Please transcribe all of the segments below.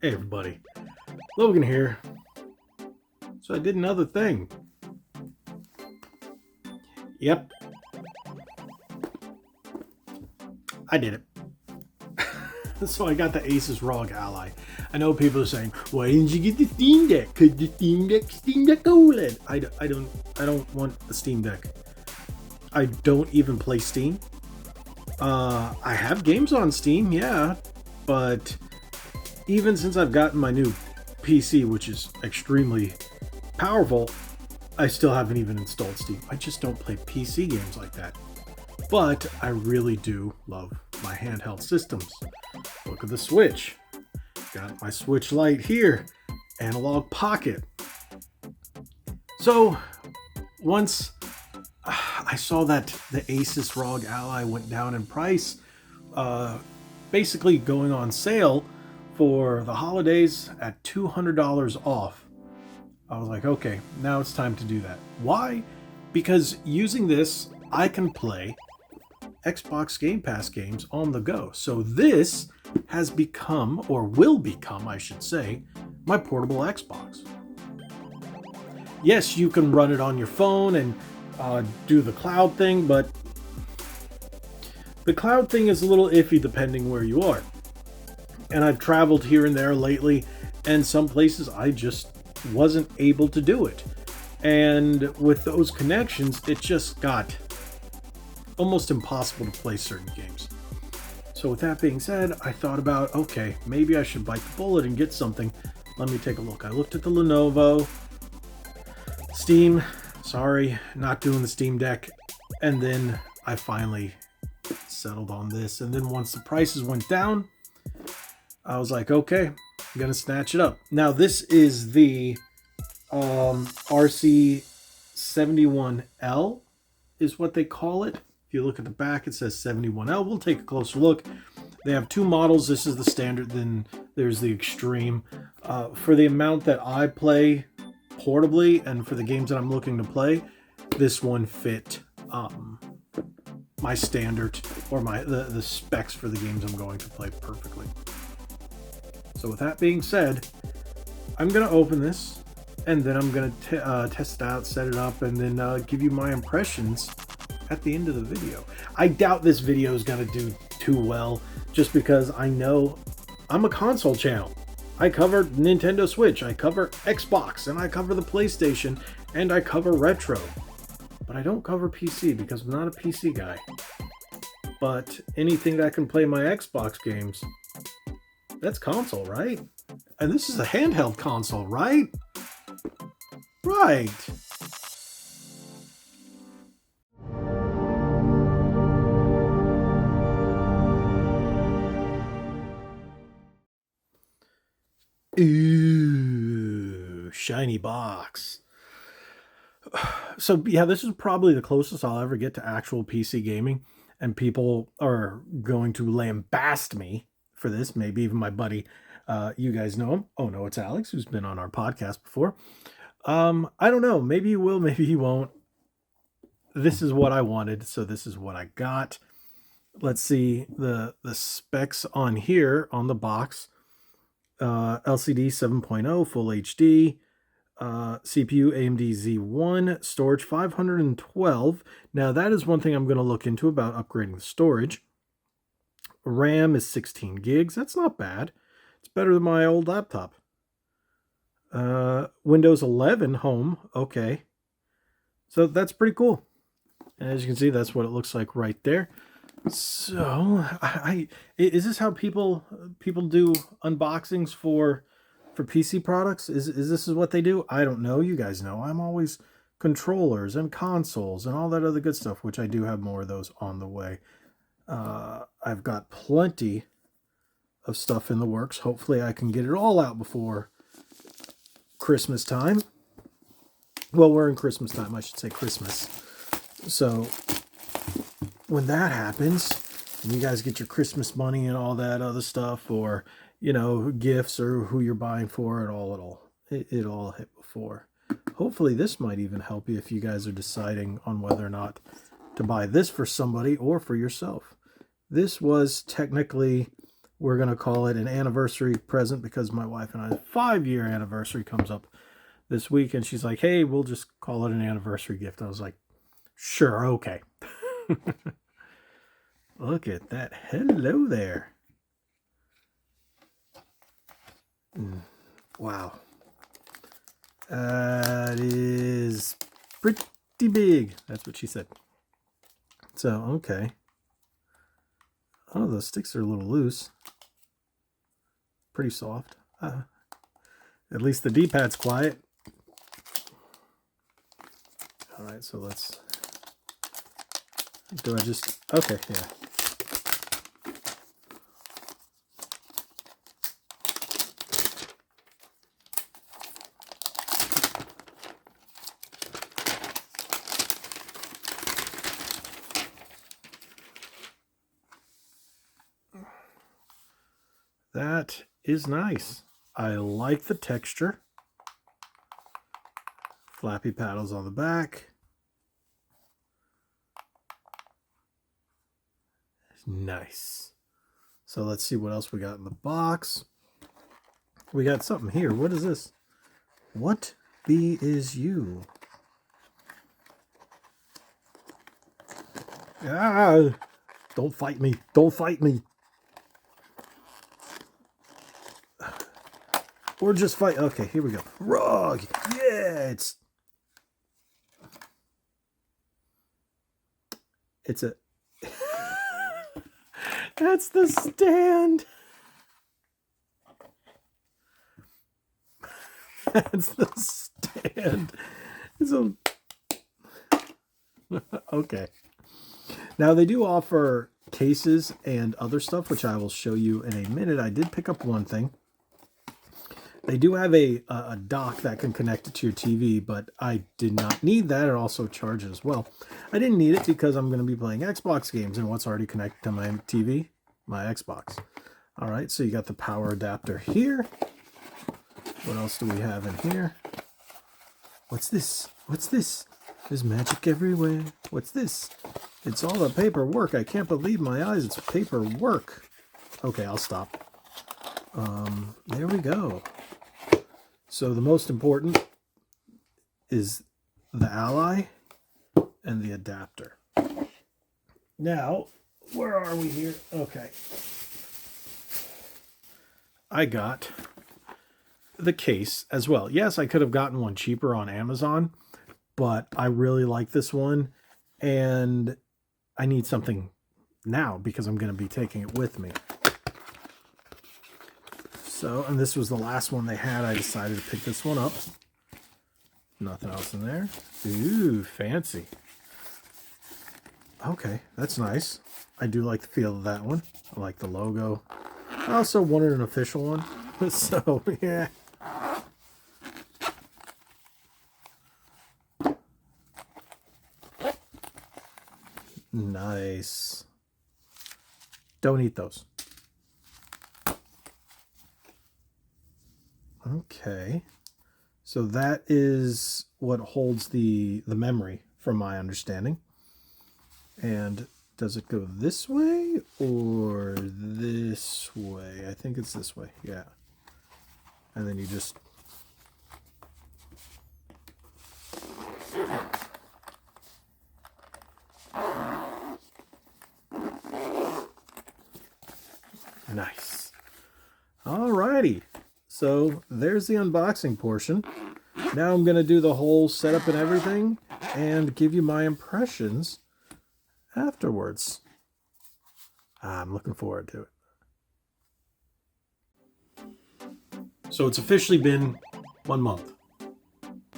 Hey everybody, Logan here. So I did another thing. Yep, I did it. So I got the Asus ROG Ally. I know people are saying, "Why didn't you get the Steam Deck? Cause the Steam Deck OLED." I don't want the Steam Deck. I don't even play Steam. I have games on Steam, yeah, but even since I've gotten my new PC, which is extremely powerful, I still haven't even installed Steam. I just don't play PC games like that. But I really do love my handheld systems. Look at the Switch. Got my Switch Lite here. Analog Pocket. So, once I saw that the Asus ROG Ally went down in price, basically going on sale for the holidays at $200 off, I was like, okay, now it's time to do that. Why? Because using this, I can play Xbox Game Pass games on the go. So this has become, or will become, I should say, my portable Xbox. Yes, you can run it on your phone and do the cloud thing, but the cloud thing is a little iffy depending where you are. And I've traveled here and there lately, and some places I just wasn't able to do it. And with those connections, it just got almost impossible to play certain games. So with that being said, I thought about, okay, maybe I should bite the bullet and get something. Let me take a look. I looked at the Lenovo, Steam, sorry, not doing the Steam Deck. And then I finally settled on this. And then once the prices went down, I was like, okay, I'm gonna snatch it up. Now this is the RC71L is what they call it. If you look at the back, it says 71L. We'll take a closer look. They have two models. This is the standard, then there's the extreme. For the amount that I play portably and for the games that I'm looking to play, this one fit my standard or the specs for the games I'm going to play perfectly. So with that being said, I'm going to open this and then I'm going to test it out, set it up, and then give you my impressions at the end of the video. I doubt this video is going to do too well just because I know I'm a console channel. I cover Nintendo Switch, I cover Xbox, and I cover the PlayStation, and I cover retro. But I don't cover PC because I'm not a PC guy. But anything that can play my Xbox games, that's console, right? And this is a handheld console, right? Right. Ooh, shiny box. So yeah, this is probably the closest I'll ever get to actual PC gaming, and people are going to lambast me for this. Maybe even my buddy, you guys know him. Oh no, it's Alex, who's been on our podcast before. I don't know. Maybe he will, maybe he won't. This is what I wanted, so this is what I got. Let's see the specs on here on the box. LCD 7.0 Full HD, CPU AMD Z1, storage 512. Now that is one thing I'm going to look into about upgrading the storage. RAM is 16 gigs. That's not bad. It's better than my old laptop. Windows 11 home. Okay. So that's pretty cool. And as you can see, that's what it looks like right there. So, is this how people do unboxings for PC products? Is this what they do? I don't know. You guys know. I'm always controllers and consoles and all that other good stuff, which I do have more of those on the way. I've got plenty of stuff in the works. Hopefully, I can get it all out before Christmas time. Well, we're in Christmas time. I should say Christmas. So when that happens, and you guys get your Christmas money and all that other stuff, or gifts or who you're buying for, it all hit before. Hopefully this might even help you if you guys are deciding on whether or not to buy this for somebody or for yourself. This was technically we're going to call it an anniversary present because my wife and I's 5-year anniversary comes up this week. And she's like, hey, we'll just call it an anniversary gift. I was like, sure, okay. Look at that. Hello there. Wow. It is pretty big. That's what she said. So, okay. Oh, the sticks are a little loose. Pretty soft. At least the D-pad's quiet. All right, so let's... Do I just... Okay, yeah. That is nice. I like the texture. Flappy paddles on the back. Nice. So let's see what else we got in the box. We got something here. What is this? What bee is you? Ah! Don't fight me. Don't fight me. Or just fight. Okay, here we go. ROG. Yeah, it's a... That's the stand. That's the stand. So, okay. Now they do offer cases and other stuff, which I will show you in a minute. I did pick up one thing. They do have a dock that can connect it to your TV, but I did not need that. It also charges as well. I didn't need it because I'm going to be playing Xbox games, and what's already connected to my TV? My Xbox. All right, so you got the power adapter here. What else do we have in here? What's this? What's this? There's magic everywhere. What's this? It's all the paperwork. I can't believe my eyes. It's paperwork. Okay, I'll stop. There we go. So the most important is the Ally and the adapter. Now, where are we here? Okay. I got the case as well. Yes, I could have gotten one cheaper on Amazon, but I really like this one, and I need something now because I'm going to be taking it with me. So, and this was the last one they had. I decided to pick this one up. Nothing else in there. Ooh, fancy. Okay, that's nice. I do like the feel of that one. I like the logo. I also wanted an official one. So, yeah. Nice. Don't eat those. Okay. So that is what holds the memory, from my understanding. And does it go this way or this way? I think it's this way, yeah. And then you just... Nice. Alrighty. So there's the unboxing portion. Now I'm going to do the whole setup and everything and give you my impressions afterwards. I'm looking forward to it. So it's officially been 1 month.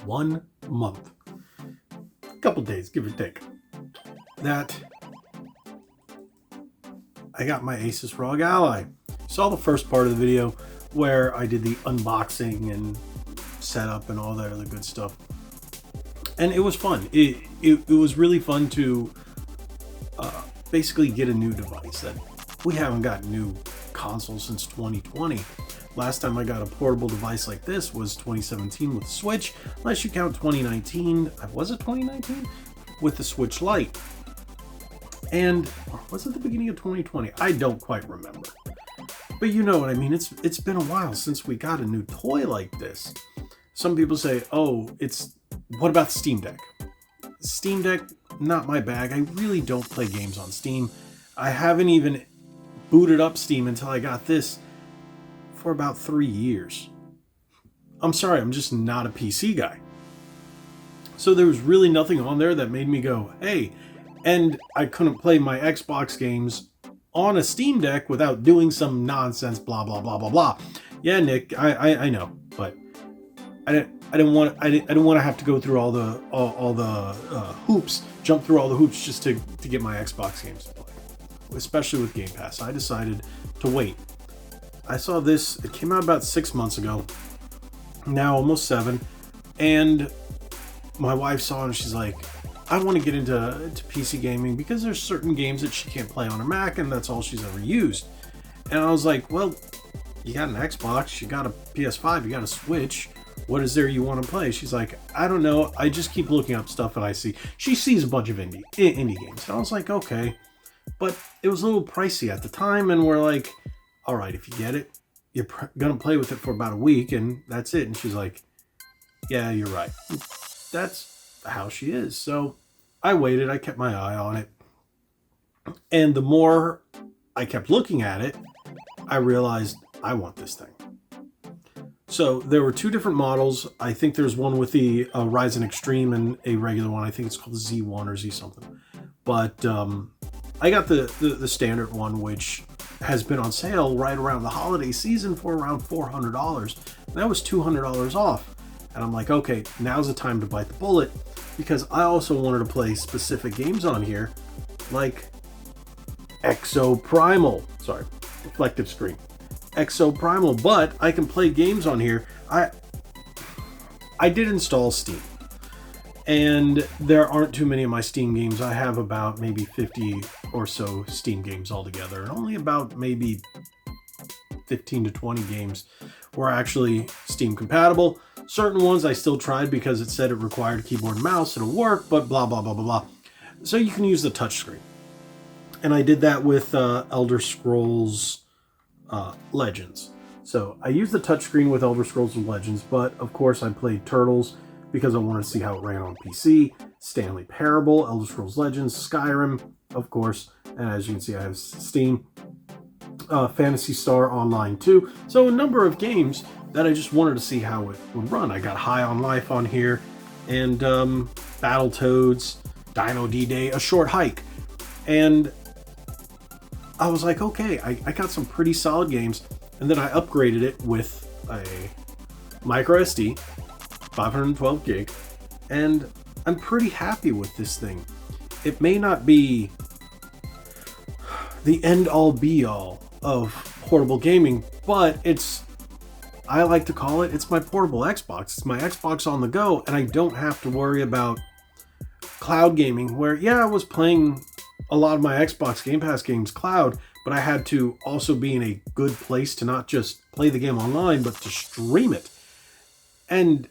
1 month. A couple days, give or take. That I got my Asus ROG Ally. Saw the first part of the video where I did the unboxing and setup and all that other good stuff. And it was fun. It was really fun to basically get a new device. That we haven't got new consoles since 2020. Last time I got a portable device like this was 2017 with the Switch, unless you count 2019. Was it 2019? With the Switch Lite. And or was it the beginning of 2020? I don't quite remember. But you know what I mean? It's been a while since we got a new toy like this. Some people say, "Oh, what about the Steam Deck?" Steam Deck, not my bag. I really don't play games on Steam. I haven't even booted up Steam until I got this for about 3 years. I'm sorry, I'm just not a PC guy. So there was really nothing on there that made me go, "Hey," and I couldn't play my Xbox games on a Steam Deck without doing some nonsense, blah blah blah blah blah. Yeah, Nick, I know, but I didn't want to have to go through all the hoops, jump through all the hoops just to get my Xbox games to play, especially with Game Pass. I decided to wait. I saw this. It came out about 6 months ago. Now almost 7, and my wife saw it and she's like, "I want to get into PC gaming because there's certain games that she can't play on her Mac, and that's all she's ever used." And I was like, "Well, you got an Xbox, you got a PS5, you got a Switch. What is there you want to play?" She's like, "I don't know. I just keep looking up stuff and I see." She sees a bunch of indie games. And I was like, "Okay." But it was a little pricey at the time, and we're like, "All right, if you get it, you're gonna play with it for about a week, and that's it." And she's like, "Yeah, you're right." That's how she is. So I waited. I kept my eye on it. And the more I kept looking at it, I realized I want this thing. So there were 2 different models. I think there's one with the Ryzen Extreme and a regular one. I think it's called Z1 or Z something. But I got the standard one, which has been on sale right around the holiday season for around $400. And that was $200 off. And I'm like, okay, now's the time to bite the bullet, because I also wanted to play specific games on here, like Reflective Screen. Exoprimal, but I can play games on here. I did install Steam, and there aren't too many of my Steam games. I have about maybe 50 or so Steam games altogether, and only about maybe 15 to 20 games were actually Steam compatible. Certain ones I still tried because it said it required keyboard and mouse. It'll work, but blah, blah, blah, blah, blah. So you can use the touchscreen. And I did that with Elder Scrolls Legends. So I used the touchscreen with Elder Scrolls Legends, but of course I played Turtles because I wanted to see how it ran on PC. Stanley Parable, Elder Scrolls Legends, Skyrim, of course. And as you can see, I have Steam. Phantasy Star Online 2. So a number of games that I just wanted to see how it would run. I got High on Life on here, and Battletoads, Dino D-Day, A Short Hike. And I was like, okay, I got some pretty solid games. And then I upgraded it with a micro SD, 512 gig, and I'm pretty happy with this thing. It may not be the end-all be-all of portable gaming, but I like to call it's my portable Xbox. It's my Xbox on the go, and I don't have to worry about cloud gaming, where, yeah, I was playing a lot of my Xbox Game Pass games cloud, but I had to also be in a good place to not just play the game online, but to stream it. And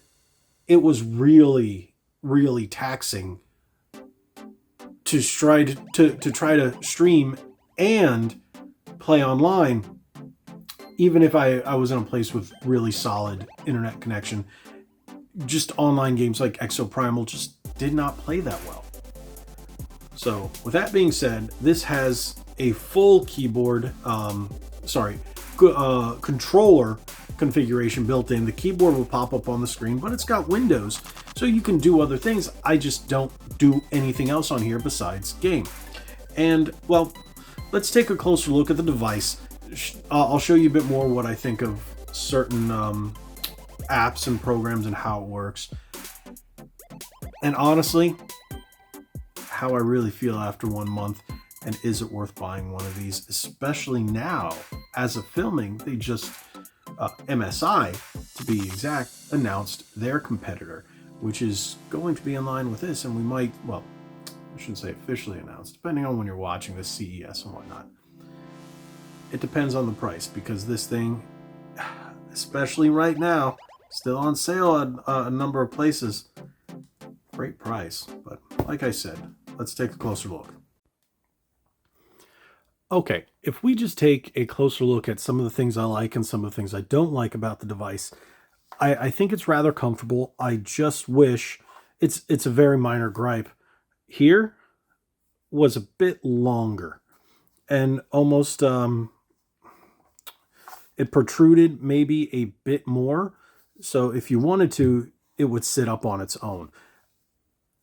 it was really, really taxing to try to stream and play online, even if I was in a place with really solid internet connection. Just online games like Exoprimal just did not play that well. So with that being said, this has a full keyboard, controller configuration built in. The keyboard will pop up on the screen, but it's got windows, so you can do other things. I just don't do anything else on here besides game. And, well, let's take a closer look at the device. I'll show you a bit more what I think of certain apps and programs and how it works. And honestly, how I really feel after 1 month, and is it worth buying one of these, especially now, as of filming, they just, MSI, to be exact, announced their competitor, which is going to be in line with this, and we might, well, I shouldn't say officially announced, depending on when you're watching this CES and whatnot. It depends on the price, because this thing, especially right now, still on sale at a number of places. Great price, but like I said, let's take a closer look. Okay, if we just take a closer look at some of the things I like and some of the things I don't like about the device, I think it's rather comfortable. I just wish it's a very minor gripe. Here was a bit longer and almost it protruded maybe a bit more. So if you wanted to, it would sit up on its own.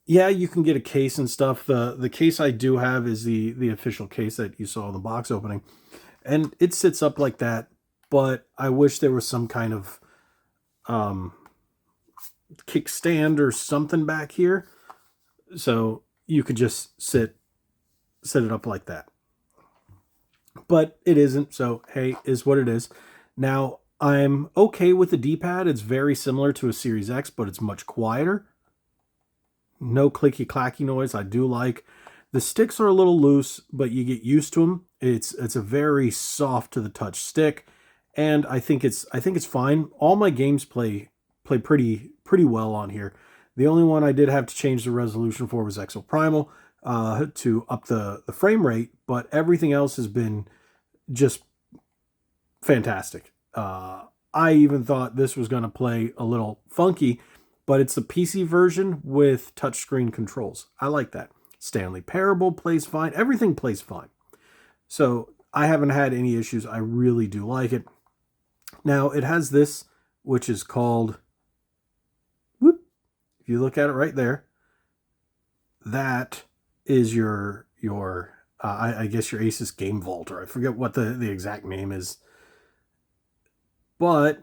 Yeah, you can get a case and stuff. The case I do have is the official case that you saw in the box opening, and it sits up like that. But I wish there was some kind of um, kickstand or something back here, so you could just set it up like that. But it isn't. So hey, is what it is. Now I'm okay with the D-pad. It's very similar to a Series X, but it's much quieter. No clicky clacky noise. I do like. The sticks are a little loose, but you get used to them. It's a very soft to the touch stick, and I think it's fine. All my games play pretty well on here. The only one I did have to change the resolution for was Exoprimal to up the frame rate, but everything else has been just fantastic. I even thought this was going to play a little funky, but it's the PC version with touchscreen controls. I like that. Stanley Parable plays fine. Everything plays fine. So I haven't had any issues. I really do like it. Now it has this, which is called, whoop, if you look at it right there, that is your I guess your Asus Game Vault, or I forget what the exact name is. But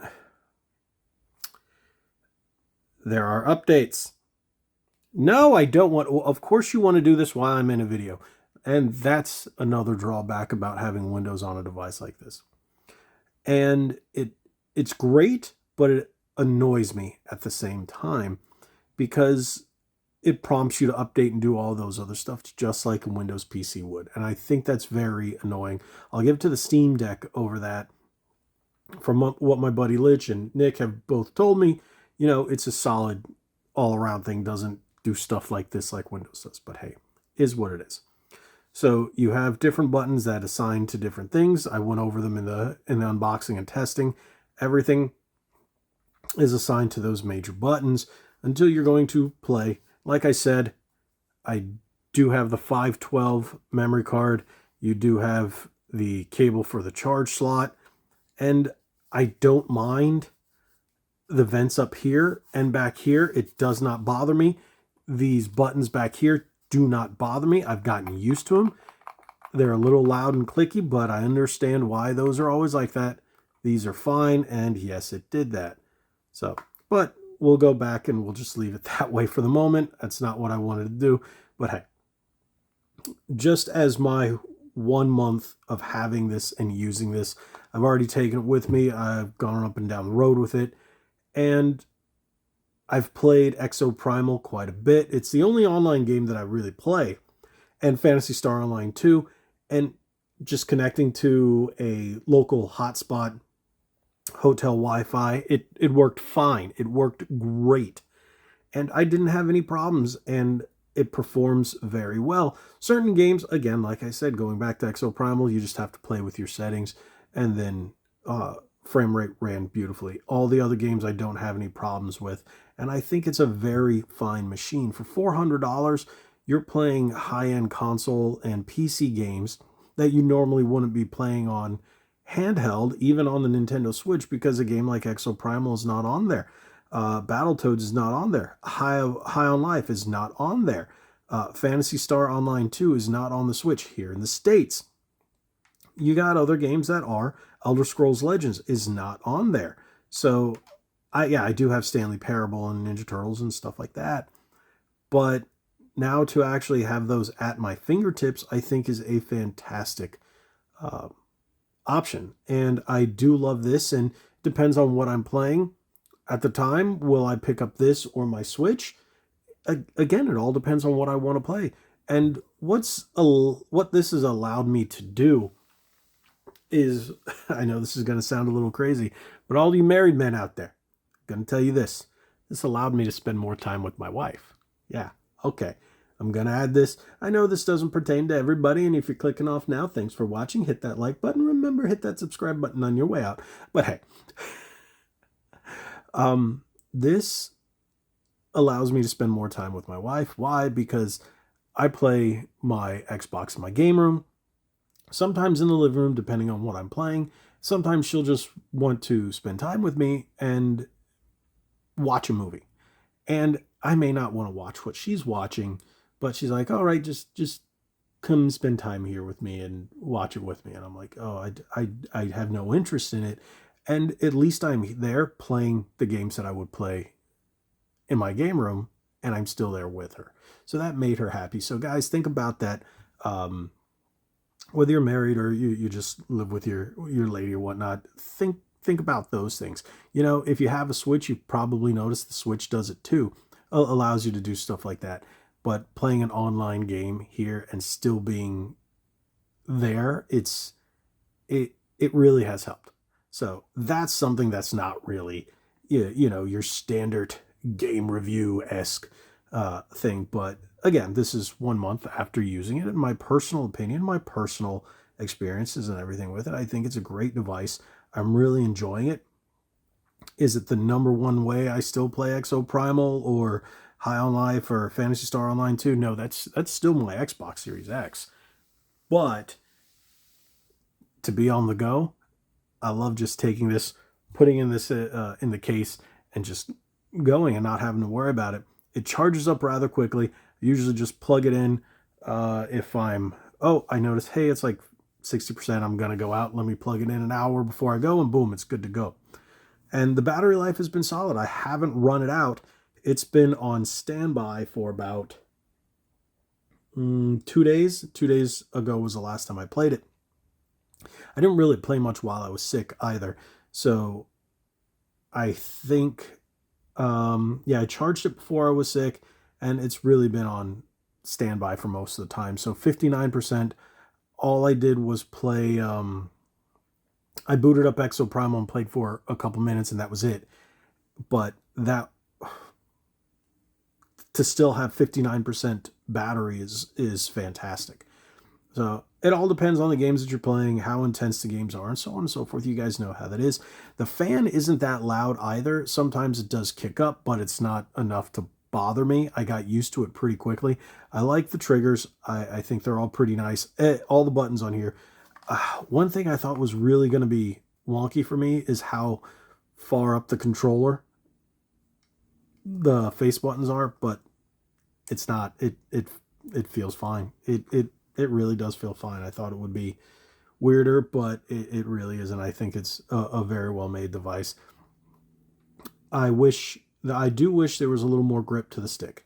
there are updates. No, I don't want. Well, of course, you want to do this while I'm in a video. And that's another drawback about having Windows on a device like this. And it's great, but it annoys me at the same time because it prompts you to update and do all those other stuff just like a Windows PC would. And I think that's very annoying. I'll give it to the Steam Deck over that. From what my buddy Lich and Nick have both told me, it's a solid all-around thing. Doesn't do stuff like this like Windows does. But hey, is what it is. So you have different buttons that assign to different things. I went over them in the unboxing and testing. Everything is assigned to those major buttons until you're going to play. Like I said, I do have the 512 memory card. You do have the cable for the charge slot. And I don't mind the vents up here and back here. It does not bother me. These buttons back here do not bother me. I've gotten used to them. They're a little loud and clicky, but I understand why those are always like that. These are fine, and yes, it did that. So, but we'll go back and we'll just leave it that way for the moment. That's not what I wanted to do. But hey, just as my 1 month of having this and using this, I've already taken it with me. I've gone up and down the road with it. And I've played Exoprimal quite a bit. It's the only online game that I really play. And Phantasy Star Online 2. And just connecting to a local hotspot hotel Wi-Fi, it worked fine. It worked great. And I didn't have any problems. And it performs very well. Certain games, again, like I said, going back to Exoprimal, you just have to play with your settings. And then frame rate ran beautifully. All the other games I don't have any problems with. And I think it's a very fine machine. For $400, you're playing high-end console and PC games that you normally wouldn't be playing on handheld, even on the Nintendo Switch, because a game like Exoprimal is not on there. Battletoads is not on there. High on Life is not on there. Phantasy Star Online 2 is not on the Switch here in the States. You got other games that are. Elder Scrolls Legends is not on there. So, I do have Stanley Parable and Ninja Turtles and stuff like that. But now to actually have those at my fingertips, I think is a fantastic option. And I do love this, and depends on what I'm playing. At the time, will I pick up this or my Switch? Again, it all depends on what I want to play. And what this has allowed me to do is, I know this is going to sound a little crazy, but all you married men out there, I'm going to tell you this. This allowed me to spend more time with my wife. Yeah, okay. I'm going to add this. I know this doesn't pertain to everybody, and if you're clicking off now, thanks for watching. Hit that like button. Remember, hit that subscribe button on your way out. But hey, this allows me to spend more time with my wife. Why? Because I play my Xbox in my game room, sometimes in the living room, depending on what I'm playing. Sometimes she'll just want to spend time with me and watch a movie. And I may not want to watch what she's watching, but she's like, all right, just come spend time here with me and watch it with me. And I'm like, oh, I have no interest in it. And at least I'm there playing the games that I would play in my game room, and I'm still there with her. So that made her happy. So guys, think about that. Whether you're married or you just live with your lady or whatnot, think about those things. You know, if you have a Switch, you've probably noticed the Switch does it too. Allows you to do stuff like that. But playing an online game here and still being there, it really has helped. So that's something that's not really, you know, your standard game review-esque thing. But again, this is 1 month after using it. In my personal opinion, my personal experiences and everything with it, I think it's a great device. I'm really enjoying it. Is it the number one way I still play Exo Primal or High on Life or Phantasy Star Online 2? No, that's still my Xbox Series X. But to be on the go, I love just taking this, putting in this in the case, and just going and not having to worry about it. It charges up rather quickly. I usually just plug it in. If I'm, I notice, hey, it's like 60%. I'm going to go out. Let me plug it in an hour before I go, and boom, it's good to go. And the battery life has been solid. I haven't run it out. It's been on standby for about 2 days. 2 days ago was the last time I played it. I didn't really play much while I was sick either. So I think, I charged it before I was sick, and it's really been on standby for most of the time. So 59%. All I did was play, I booted up Exo Primal and played for a couple minutes, and that was it. But that, to still have 59% battery is fantastic. So it all depends on the games that you're playing, how intense the games are, and so on and so forth. You guys know how that is. The fan isn't that loud either. Sometimes it does kick up, but it's not enough to bother me. I got used to it pretty quickly. I like the triggers. I think they're all pretty nice. All the buttons on here. One thing I thought was really going to be wonky for me is how far up the controller the face buttons are, but it's not. It feels fine. It really does feel fine. I thought it would be weirder, but it really isn't. I think it's a very well made device. I do wish there was a little more grip to the stick.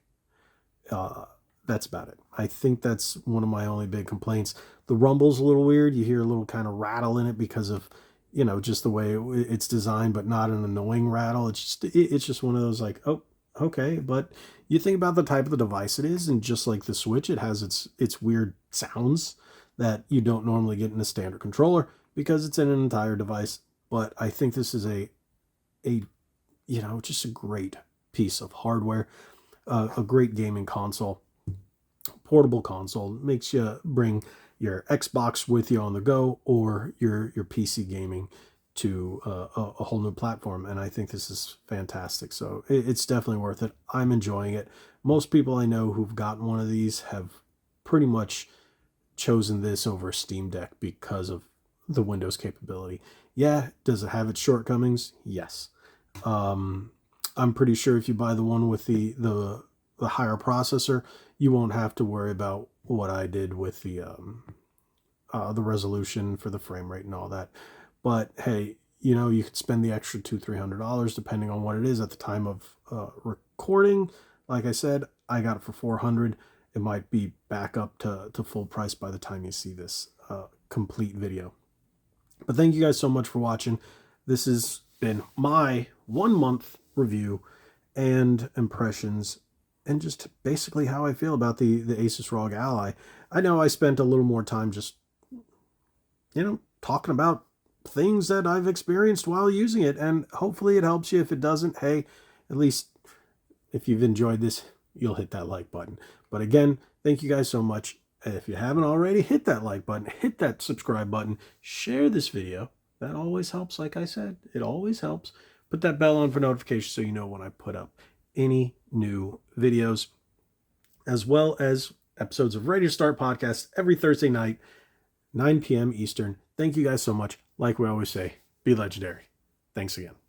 That's about it. I think that's one of my only big complaints. The rumble's a little weird. You hear a little kind of rattle in it because of, you know, just the way it's designed, but not an annoying rattle. It's just one of those like, oh, okay. But you think about the type of the device it is, and just like the Switch, it has its weird sounds that you don't normally get in a standard controller because it's in an entire device. But I think this is a just a great piece of hardware, a great gaming console, portable console. Makes you bring your Xbox with you on the go, or your PC gaming to a whole new platform. And I think this is fantastic. So it's definitely worth it. I'm enjoying it. Most people I know who've gotten one of these have pretty much chosen this over a Steam Deck because of the Windows capability. Yeah, does it have its shortcomings? Yes. I'm pretty sure if you buy the one with the higher processor, you won't have to worry about what I did with the resolution for the frame rate and all that. But hey, you know, you could spend the extra $200-300 depending on what it is at the time of recording. Like I said, I got it for $400. It might be back up to full price by the time you see this complete video. But thank you guys so much for watching. This has been my 1 month review and impressions, and just basically how I feel about the Asus ROG Ally. I know I spent a little more time just, talking about things that I've experienced while using it, and hopefully it helps you. If it doesn't, hey, at least if you've enjoyed this you'll hit that like button. But again, thank you guys so much. If you haven't already, hit that like button, hit that subscribe button, share this video. That always helps, like I said. It always helps. Put that bell on for notifications so you know when I put up any new videos, as well as episodes of Ready to Start podcast every Thursday night, 9 p.m. Eastern. Thank you guys so much. Like we always say, be legendary. Thanks again.